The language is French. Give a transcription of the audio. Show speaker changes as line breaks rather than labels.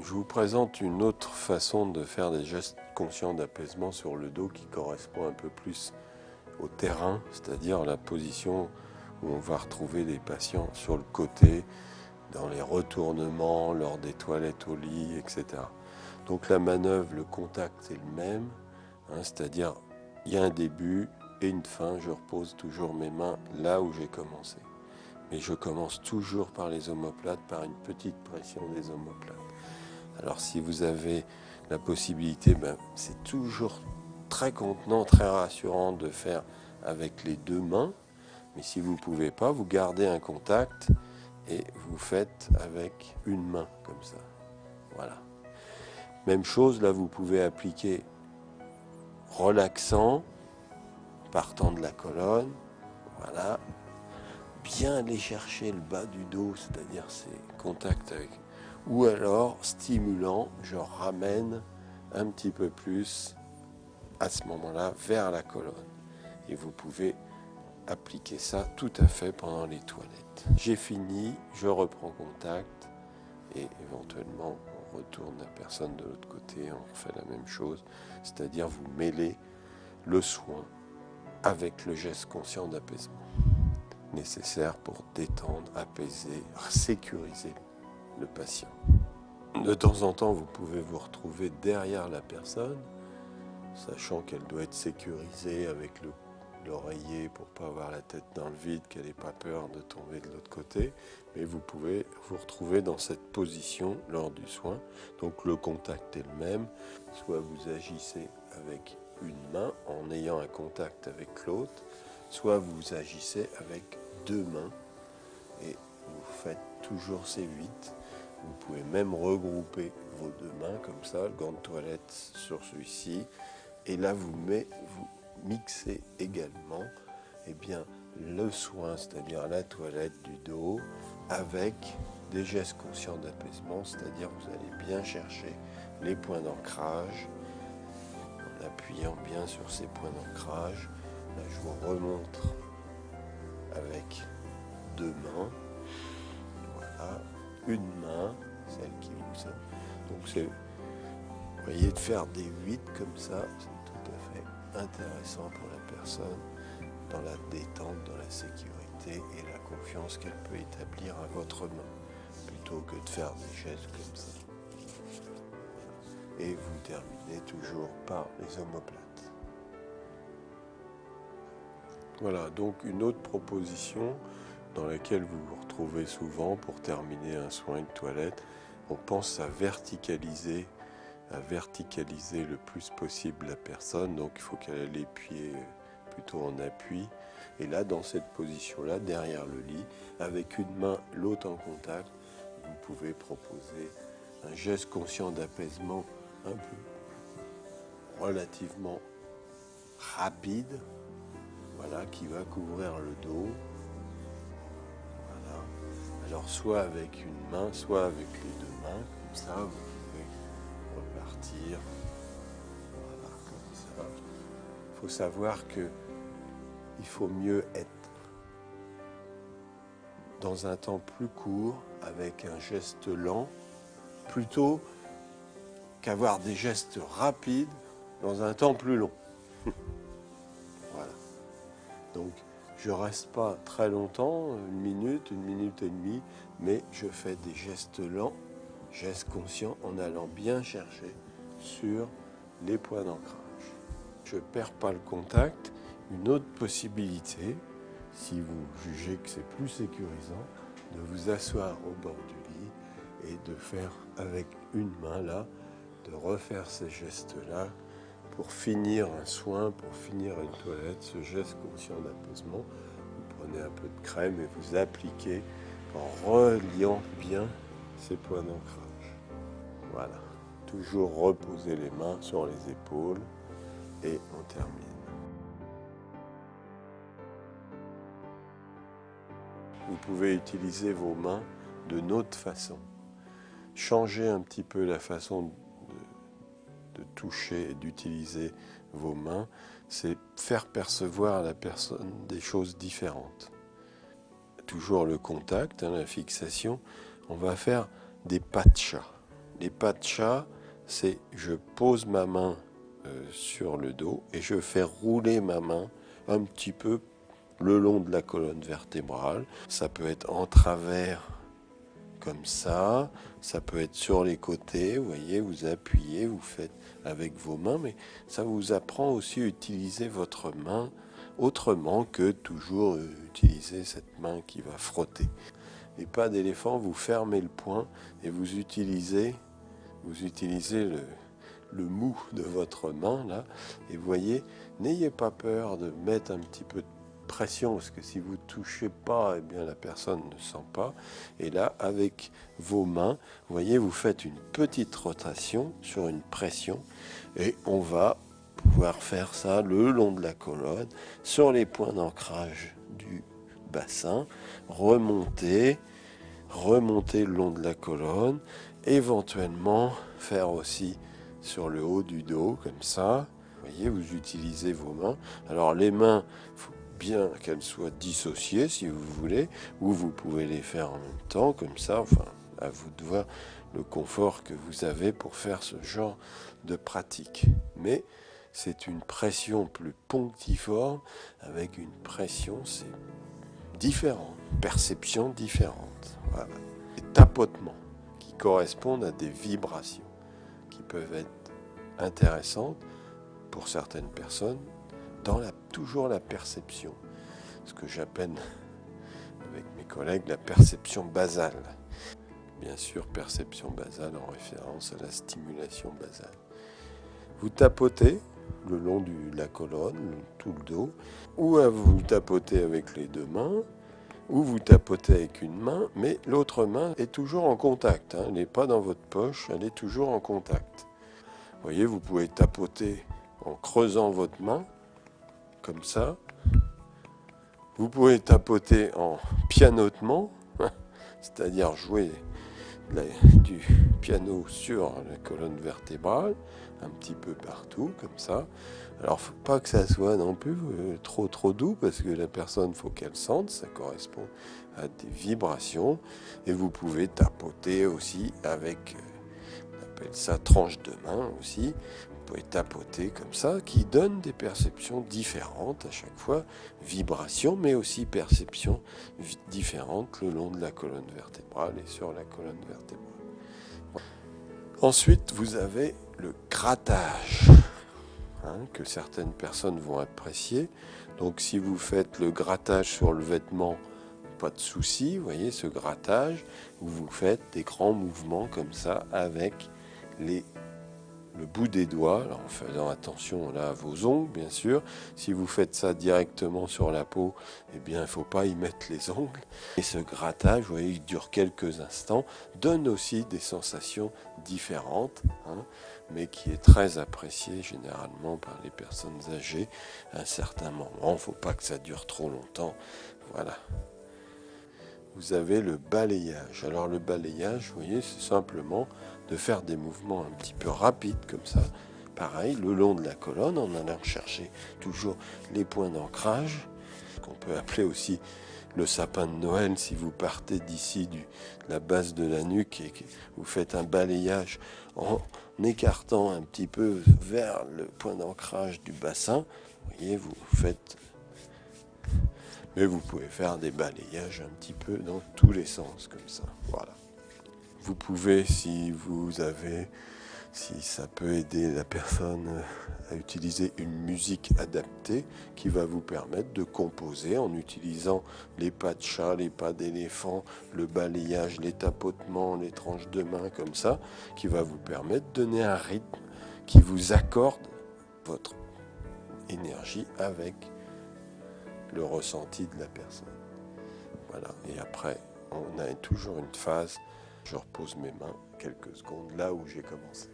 Je vous présente une autre façon de faire des gestes conscients d'apaisement sur le dos qui correspond un peu plus au terrain, c'est-à-dire la position où on va retrouver des patients sur le côté, dans les retournements, lors des toilettes au lit, etc. Donc la manœuvre, le contact, c'est le même, c'est-à-dire il y a un début et une fin, je repose toujours mes mains là où j'ai commencé. Mais je commence toujours par les omoplates, par une petite pression des omoplates. Alors si vous avez la possibilité, c'est toujours très contenant, très rassurant de faire avec les deux mains. Mais si vous ne pouvez pas, vous gardez un contact et vous faites avec une main comme ça. Voilà. Même chose, là vous pouvez appliquer relaxant, partant de la colonne. Voilà. Bien aller chercher le bas du dos, c'est-à-dire ces contacts avec... Ou alors, stimulant, je ramène un petit peu plus à ce moment-là vers la colonne. Et vous pouvez appliquer ça tout à fait pendant les toilettes. J'ai fini, je reprends contact et éventuellement on retourne la personne de l'autre côté, on fait la même chose, c'est-à-dire vous mêlez le soin avec le geste conscient d'apaisement nécessaire pour détendre, apaiser, sécuriser le patient. De temps en temps, vous pouvez vous retrouver derrière la personne, sachant qu'elle doit être sécurisée avec l'oreiller pour ne pas avoir la tête dans le vide, qu'elle n'ait pas peur de tomber de l'autre côté. Mais vous pouvez vous retrouver dans cette position lors du soin. Donc le contact est le même. Soit vous agissez avec une main en ayant un contact avec l'autre, soit vous agissez avec deux mains et vous faites toujours ces 8. Vous pouvez même regrouper vos deux mains comme ça, le gant de toilette sur celui-ci. Et là, vous mixez également le soin, c'est-à-dire la toilette du dos, avec des gestes conscients d'apaisement, c'est-à-dire vous allez bien chercher les points d'ancrage, en appuyant bien sur ces points d'ancrage. Là, je vous remontre avec deux mains. Voilà, une main, celle qui vous sonne. Donc vous voyez, de faire des 8 comme ça, c'est tout à fait intéressant pour la personne dans la détente, dans la sécurité et la confiance qu'elle peut établir à votre main, plutôt que de faire des gestes comme ça. Et vous terminez toujours par les omoplates. Voilà, donc une autre proposition dans laquelle vous vous retrouvez souvent pour terminer un soin de toilette, on pense à verticaliser le plus possible la personne, donc il faut qu'elle ait les pieds plutôt en appui. Et là, dans cette position-là, derrière le lit, avec une main, l'autre en contact, vous pouvez proposer un geste conscient d'apaisement un peu relativement rapide, voilà, qui va couvrir le dos. Voilà. Alors soit avec une main, soit avec les deux mains, comme ça, vous pouvez repartir. Voilà, comme ça. Il faut savoir que il faut mieux être dans un temps plus court, avec un geste lent, plutôt qu'avoir des gestes rapides dans un temps plus long. Voilà. Donc, je ne reste pas très longtemps, une minute et demie, mais je fais des gestes lents, gestes conscients, en allant bien chercher sur les points d'ancrage. Je ne perds pas le contact. Une autre possibilité, si vous jugez que c'est plus sécurisant, de vous asseoir au bord du lit et de faire avec une main là, de refaire ces gestes-là pour finir un soin, pour finir une toilette, ce geste conscient d'apaisement. Vous prenez un peu de crème et vous appliquez en reliant bien ces points d'ancrage. Voilà. Toujours reposer les mains sur les épaules et on termine. Vous pouvez utiliser vos mains d'une autre façon. Changez un petit peu la façon de toucher et d'utiliser vos mains, c'est faire percevoir à la personne des choses différentes. Toujours le contact, la fixation, on va faire des pas de chat. Les pas de chat, c'est je pose ma main sur le dos et je fais rouler ma main un petit peu le long de la colonne vertébrale. Ça peut être en travers comme ça peut être sur les côtés, vous voyez, vous appuyez, vous faites avec vos mains, mais ça vous apprend aussi à utiliser votre main autrement que toujours utiliser cette main qui va frotter. Les pas d'éléphant, vous fermez le poing et vous utilisez le mou de votre main là, et vous voyez, n'ayez pas peur de mettre un petit peu de pression, parce que si vous ne touchez pas, eh bien la personne ne sent pas. Et là, avec vos mains, vous voyez, vous faites une petite rotation sur une pression, et on va pouvoir faire ça le long de la colonne, sur les points d'ancrage du bassin, remonter le long de la colonne, éventuellement faire aussi sur le haut du dos, comme ça. Vous voyez, vous utilisez vos mains. Alors les mains, il faut bien qu'elles soient dissociées si vous voulez, ou vous pouvez les faire en même temps, comme ça. Enfin, à vous de voir le confort que vous avez pour faire ce genre de pratique. Mais c'est une pression plus punctiforme, avec une pression, c'est différent, perception différente. Voilà. Des tapotements qui correspondent à des vibrations qui peuvent être intéressantes pour certaines personnes dans toujours la perception, ce que j'appelle avec mes collègues la perception basale. Bien sûr, perception basale en référence à la stimulation basale. Vous tapotez le long de la colonne, tout le dos, ou vous tapotez avec les deux mains, ou vous tapotez avec une main, mais l'autre main est toujours en contact. Elle n'est pas dans votre poche, elle est toujours en contact. Vous voyez, vous pouvez tapoter en creusant votre main, comme ça. Vous pouvez tapoter en pianotement, c'est-à-dire jouer du piano sur la colonne vertébrale, un petit peu partout, comme ça. Alors, il ne faut pas que ça soit non plus trop doux, parce que la personne, il faut qu'elle sente, ça correspond à des vibrations. Et vous pouvez tapoter aussi avec, on appelle ça tranche de main aussi. Vous pouvez tapoter comme ça, qui donne des perceptions différentes à chaque fois, vibrations, mais aussi perceptions différentes le long de la colonne vertébrale et sur la colonne vertébrale. Ensuite, vous avez le grattage, que certaines personnes vont apprécier. Donc si vous faites le grattage sur le vêtement, pas de souci, vous voyez ce grattage, où vous faites des grands mouvements comme ça avec le bout des doigts, alors en faisant attention là à vos ongles bien sûr. Si vous faites ça directement sur la peau, eh bien il ne faut pas y mettre les ongles. Et ce grattage, vous voyez, il dure quelques instants, donne aussi des sensations différentes, mais qui est très apprécié généralement par les personnes âgées à un certain moment. Il ne faut pas que ça dure trop longtemps. Voilà. Vous avez le balayage. Alors le balayage, vous voyez, c'est simplement de faire des mouvements un petit peu rapides comme ça. Pareil, le long de la colonne, en allant chercher toujours les points d'ancrage, qu'on peut appeler aussi le sapin de Noël. Si vous partez d'ici de la base de la nuque et que vous faites un balayage en écartant un petit peu vers le point d'ancrage du bassin, vous voyez, vous faites... Mais vous pouvez faire des balayages un petit peu dans tous les sens comme ça. Voilà. Vous pouvez, si ça peut aider la personne à utiliser une musique adaptée qui va vous permettre de composer en utilisant les pas de chat, les pas d'éléphant, le balayage, les tapotements, les tranches de main comme ça, qui va vous permettre de donner un rythme qui vous accorde votre énergie avec le ressenti de la personne. Voilà. Et après, on a toujours une phase, je repose mes mains quelques secondes là où j'ai commencé.